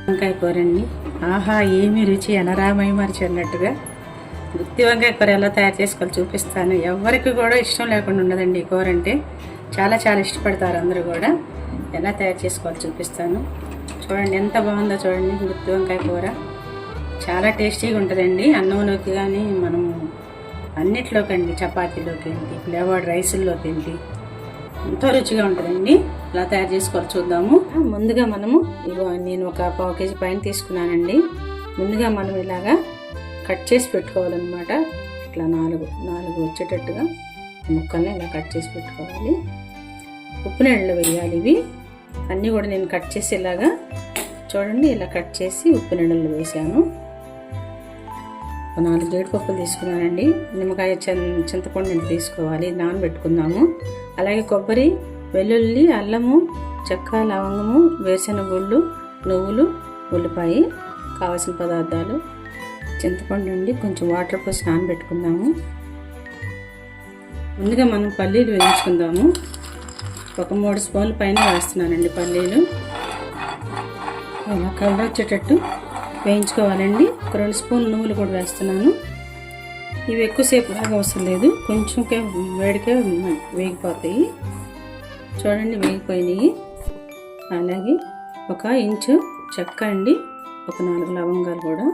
వంకాయ కూర అండి. ఆహా, ఏమి రుచి అనరామై మరిచి అన్నట్టుగా గుత్తి వంకాయ కూర ఎలా తయారు చేసుకోవాలి చూపిస్తాను. ఎవరికి కూడా ఇష్టం లేకుండా ఉండదండి ఈ కూర అంటే. చాలా చాలా ఇష్టపడతారు అందరూ కూడా. ఎలా తయారు చేసుకోవాలి చూపిస్తాను. చూడండి ఎంత బాగుందో చూడండి. గుత్తి వంకాయ కూర చాలా టేస్టీగా ఉంటుందండి. అన్నంలోకి కానీ మనము అన్నిట్లోకి అండి, చపాతీలోకి ఏంటి, ఫ్లేవర్డ్ రైసుల్లోకి ఏంటి, ఎంతో రుచిగా ఉంటుందండి. ఇలా తయారు చేసుకోవాలి చూద్దాము. ముందుగా మనము నేను ఒక 1/2 కేజీ పైన తీసుకున్నానండి. ముందుగా మనం ఇలాగా కట్ చేసి పెట్టుకోవాలన్నమాట. ఇట్లా నాలుగు వచ్చేటట్టుగా ముక్కల్ని ఇలా కట్ చేసి పెట్టుకోవాలి. ఉప్పు నీళ్ళలో వేయాలి. ఇవి అన్నీ కూడా నేను కట్ చేసి ఇలాగా చూడండి, ఇలా కట్ చేసి ఉప్పు నీళ్ళలో వేసాను. 4 జీడిపప్పులు తీసుకున్నానండి. నిమ్మకాయ చింతపండు ఇంత తీసుకోవాలి, నానబెట్టుకుందాము. అలాగే కొబ్బరి, వెల్లుల్లి, అల్లము, చెక్క, లవంగము, వేరుశెనగ గుళ్ళు, నువ్వులు, ఉల్లిపాయ, కావాల్సిన పదార్థాలు, చింతపండు అండి. కొంచెం వాటర్ పోసి నానబెట్టుకుందాము. ముందుగా మనం పల్లీలు వేయించుకుందాము. ఒక 3 స్పూన్ల పైన వేస్తున్నానండి పల్లీలు. ఇలా కలర్ వచ్చేటట్టు వేయించుకోవాలండి. ఒక 2 స్పూన్లు నువ్వులు కూడా వేస్తున్నాను. ఇవి ఎక్కువసేపు లాగా అవసరం లేదు, కొంచెంకే వేడికే వేగిపోతాయి. చూడండి వేగిపోయినాయి. అలాగే 1 ఇంచు చెక్క అండి, ఒక 4 లవంగాలు కూడా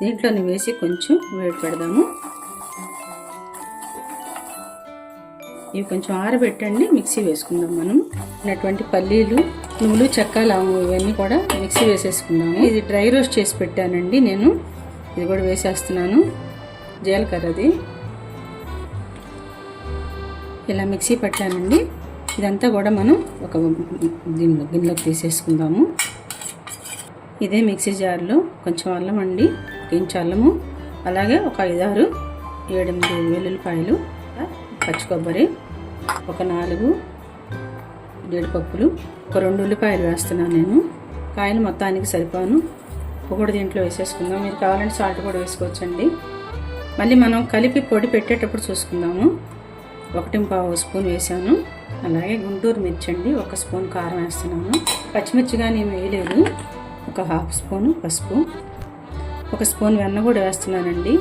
దీంట్లోనే వేసి కొంచెం వేడి పెడదాము. ఇవి కొంచెం ఆరబెట్టండి, మిక్సీ వేసుకుందాం. మనం ఉన్నటువంటి పల్లీలు, నువ్వులు, చెక్క, లవంగం ఇవన్నీ కూడా మిక్సీ వేసేసుకుందాము. ఇది డ్రై రోస్ట్ చేసి పెట్టానండి నేను, ఇది కూడా వేసేస్తున్నాను. జీలకర్రది ఇలా మిక్సీ పట్టానండి. ఇదంతా కూడా మనం ఒక గిన్నెలోకి తీసేసుకుందాము. ఇదే మిక్సీ జార్లో కొంచెం అల్లం అండి, 1 ఇంచు అల్లము, అలాగే ఒక 5-6, 7-8 వెల్లుల్లిపాయలు, పచ్చి కొబ్బరి, ఒక 4 జీడిపప్పులు, ఒక 2 ఉల్లిపాయలు వేస్తున్నాను నేను. కాయలు మొత్తానికి సరిపోను. ఉప్పు కూడా దీంట్లో వేసేసుకుందాం. మీరు కావాలంటే సాల్ట్ కూడా వేసుకోవచ్చండి. మళ్ళీ మనం కలిపి పొడి పెట్టేటప్పుడు చూసుకుందాము. 1.25 స్పూన్ వేసాను. అలాగే గుంటూరు మిర్చి అండి, 1 స్పూన్ కారం వేస్తున్నాను. పచ్చిమిర్చి కానీ ఏమి వేయలేదు. ఒక 1/2 స్పూను పసుపు, 1 స్పూన్ వెన్న కూడా వేస్తున్నానండి.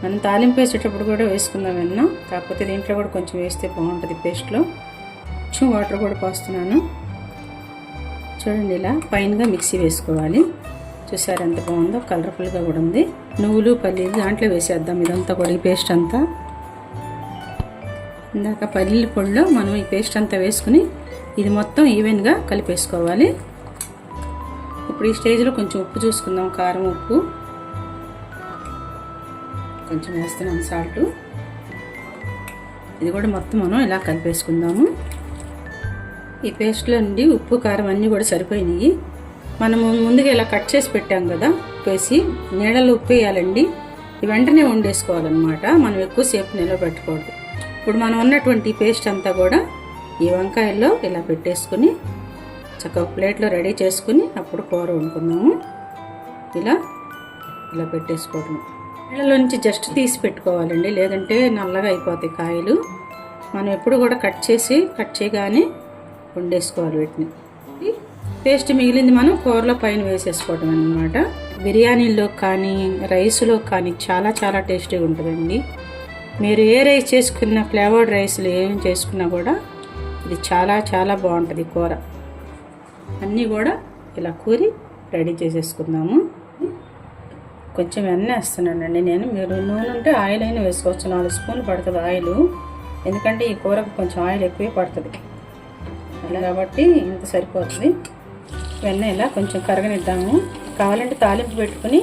మనం తాలింపు వేసేటప్పుడు కూడా వేసుకుందాం వెన్న, కాకపోతే దీంట్లో కూడా కొంచెం వేస్తే బాగుంటుంది పేస్ట్లో. కొంచెం వాటర్ కూడా పోస్తున్నాను. చూడండి ఇలా ఫైన్గా మిక్సీ వేసుకోవాలి. చూసారు ఎంత బాగుందో, కలర్ఫుల్గా కూడా ఉంది. నువ్వులు, పల్లీలు దాంట్లో వేసేద్దాం. ఇదంతా కూడా ఈ పేస్ట్ అంతా, ఇందాక పల్లీల పొడిలో మనం ఈ పేస్ట్ అంతా వేసుకుని ఇది మొత్తం ఈవెన్గా కలిపేసుకోవాలి. ఇప్పుడు ఈ స్టేజ్లో కొంచెం ఉప్పు చూసుకుందాం. కారం, ఉప్పు కొంచెం వేస్తున్నాం, సాల్ట్. ఇది కూడా మొత్తం మనం ఇలా కలిపేసుకుందాము. ఈ పేస్ట్లో నుండి ఉప్పు, కారం అన్నీ కూడా సరిపోయినాయి. మనము ముందుగా ఇలా కట్ చేసి పెట్టాం కదా, వేసి నీళ్ళలో ఉప్పు వేయాలండి. ఈ వెంటనే వండేసుకోవాలన్నమాట. మనం ఎక్కువసేపు నిలబెట్టకూడదు. ఇప్పుడు మనం ఉన్నటువంటి పేస్ట్ అంతా కూడా ఈ వంకాయల్లో ఇలా పెట్టేసుకుని చక్కగా ప్లేట్లో రెడీ చేసుకుని అప్పుడు కూర వండుకుందాము. ఇలా పెట్టేసుకోవడం. నీళ్ళలో నుంచి జస్ట్ తీసి పెట్టుకోవాలండి, లేదంటే నల్లగా అయిపోతాయి కాయలు. మనం ఎప్పుడు కూడా కట్ చేయగానే వండేసుకోవాలి వీటిని. పేస్ట్ మిగిలింది మనం కూరలో పైన వేసేసుకోవడం అన్నమాట. బిర్యానీలో కానీ రైస్లో కానీ చాలా చాలా టేస్టీగా ఉంటుందండి. మీరు ఏ రైస్ చేసుకున్న, ఫ్లేవర్డ్ రైస్లు ఏం చేసుకున్నా కూడా ఇది చాలా చాలా బాగుంటుంది కూర. అన్నీ కూడా ఇలా కూరి రెడీ చేసేసుకుందాము. కొంచెం వెన్న వేస్తున్నానండి నేను. మీరు నూనె ఉంటే ఆయిల్ అయినా వేసుకోవచ్చు. 4 స్పూన్లు పడుతుంది ఆయిల్, ఎందుకంటే ఈ కూరకు కొంచెం ఆయిల్ ఎక్కువే పడుతుంది కాబట్టి ఇంత సరిపోతుంది. వెన్న ఇలా కొంచెం కరగనిద్దాము. కావాలంటే తాలింపు పెట్టుకుని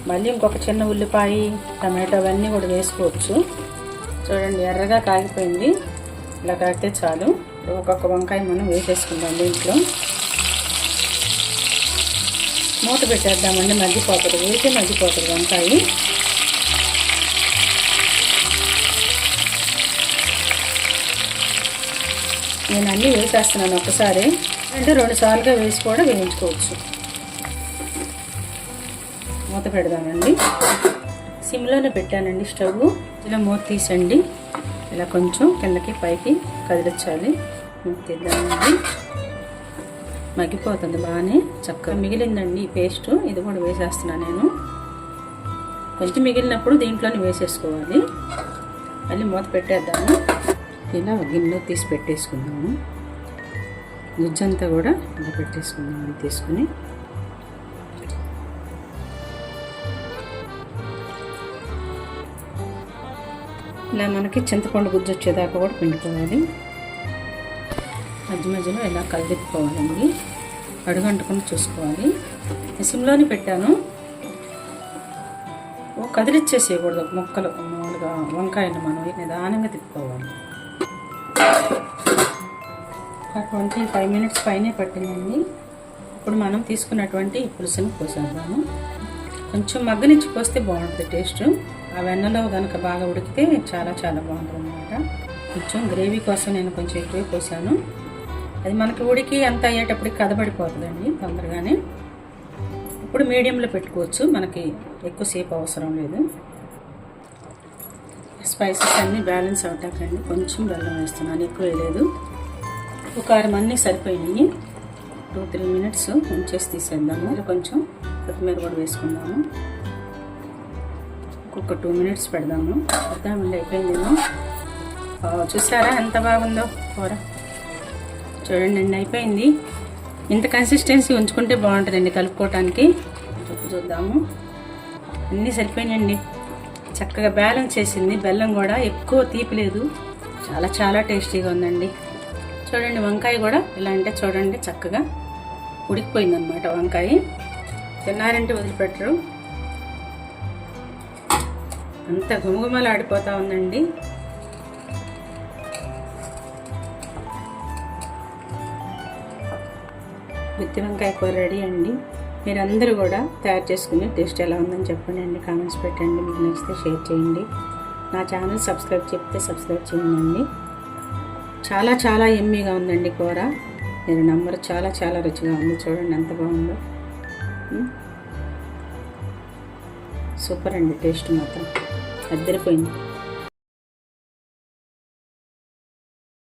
మళ్ళీ ఇంకొక చిన్న ఉల్లిపాయ, టమాటో అవన్నీ కూడా వేసుకోవచ్చు. చూడండి ఎర్రగా కాగిపోయింది. ఇలా కాగితే చాలు. ఒక్కొక్క వంకాయ మనం వేసేసుకుందాం దీంట్లో. మూత పెట్టేద్దామండి, మగ్గిపోతుంది. వేసే మగ్గిపోతుంది వంకాయ. నేను అన్నీ వేసేస్తున్నాను ఒకసారి, అంటే 2 సార్లుగా వేసి కూడా వేయించుకోవచ్చు. మూత పెడదామండి. సిమ్లోనే పెట్టానండి స్టవ్. ఇలా మూత తీసండి. ఇలా కొంచెం కిందకి పైకి కదిలించాలి. మూత తీద్దామండి. మగ్గిపోతుంది బాగానే చక్కగా. మిగిలిందండి ఈ పేస్ట్, ఇది కూడా వేసేస్తున్నాను నేను. కొంచెం మిగిలినప్పుడు దీంట్లోనే వేసేసుకోవాలి. మళ్ళీ మూత పెట్టేద్దాము. ఇలా గిన్నెలో తీసి పెట్టేసుకుందాము. గుజ్జంతా కూడా ఇలా పెట్టేసుకుందాము. తీసుకుని ఇలా మనకి చింతపండు గుజ్జు వచ్చేదాకా కూడా పిండుకోవాలి. మధ్య మధ్యలో ఇలా కలిదిప్పుకోవాలండి. అడుగంటుకొని చూసుకోవాలి. సిమ్లోనే పెట్టాను. కదిలిచ్చేసేయకూడదు ముక్కలు. మామూలుగా వంకాయలు మనం నిదానంగా తిప్పుకోవాలి. 25 మినిట్స్ పైనే పట్టిందండి. ఇప్పుడు మనం తీసుకున్నటువంటి పులుసుని పోసేద్దాము. కొంచెం మగ్గనిచ్చి పోస్తే బాగుంటుంది టేస్ట్. ఆ వెన్నలో కనుక బాగా ఉడికితే చాలా చాలా బాగుంటుంది అన్నమాట. కొంచెం గ్రేవీ కోసం నేను కొంచెం ఎక్కువ పోసాను. అది మనకి ఉడికి అంత అయ్యేటప్పటికి కదబడిపోతుందండి తొందరగానే. ఇప్పుడు మీడియంలో పెట్టుకోవచ్చు, మనకి ఎక్కువసేపు అవసరం లేదు. స్పైసెస్ అన్నీ బ్యాలెన్స్ అవటాకండి కొంచెం బెల్లం వేస్తున్నాను, ఎక్కువ వేయలేదు. కారం అన్నీ సరిపోయినాయి. 2-3 మినిట్స్ ఉంచేసి తీసేద్దాము. కొంచెం కొత్తిమీర కూడా వేసుకుందాము. ఇంకొక 2 మినిట్స్ పెడదాము. పెడదామండి, అయిపోయిందేమో. చూసారా ఎంత బాగుందో కూర. చూడండి అండి, అయిపోయింది. ఇంత కన్సిస్టెన్సీ ఉంచుకుంటే బాగుంటుందండి కలుపుకోవటానికి. చూద్దాము. అన్నీ సరిపోయినాయండి, చక్కగా బ్యాలెన్స్ చేసింది. బెల్లం కూడా ఎక్కువ తీపి లేదు, చాలా చాలా టేస్టీగా ఉందండి. చూడండి వంకాయ కూడా ఎలా అంటే చూడండి చక్కగా ఉడికిపోయిందనమాట. వంకాయ తిన్నారంటే వదిలిపెట్టరు, అంత గుమగుమలు ఆడిపోతూ ఉందండి. గుత్తి వంకాయ కూర రెడీ అండి. మీరందరూ కూడా తయారు చేసుకుని టేస్ట్ ఎలా ఉందని చెప్పండి అండి, కామెంట్స్ పెట్టండి. మీకు నచ్చితే షేర్ చేయండి. నా ఛానల్ సబ్స్క్రైబ్ చేయండి. చాలా చాలా ఎమ్మీగా ఉందండి కూర. మీరు నమ్మరు, చాలా చాలా రుచిగా ఉంది. చూడండి ఎంత బాగుందో. సూపర్ అండి, టేస్ట్ మాత్రం అద్దరిపోయింది.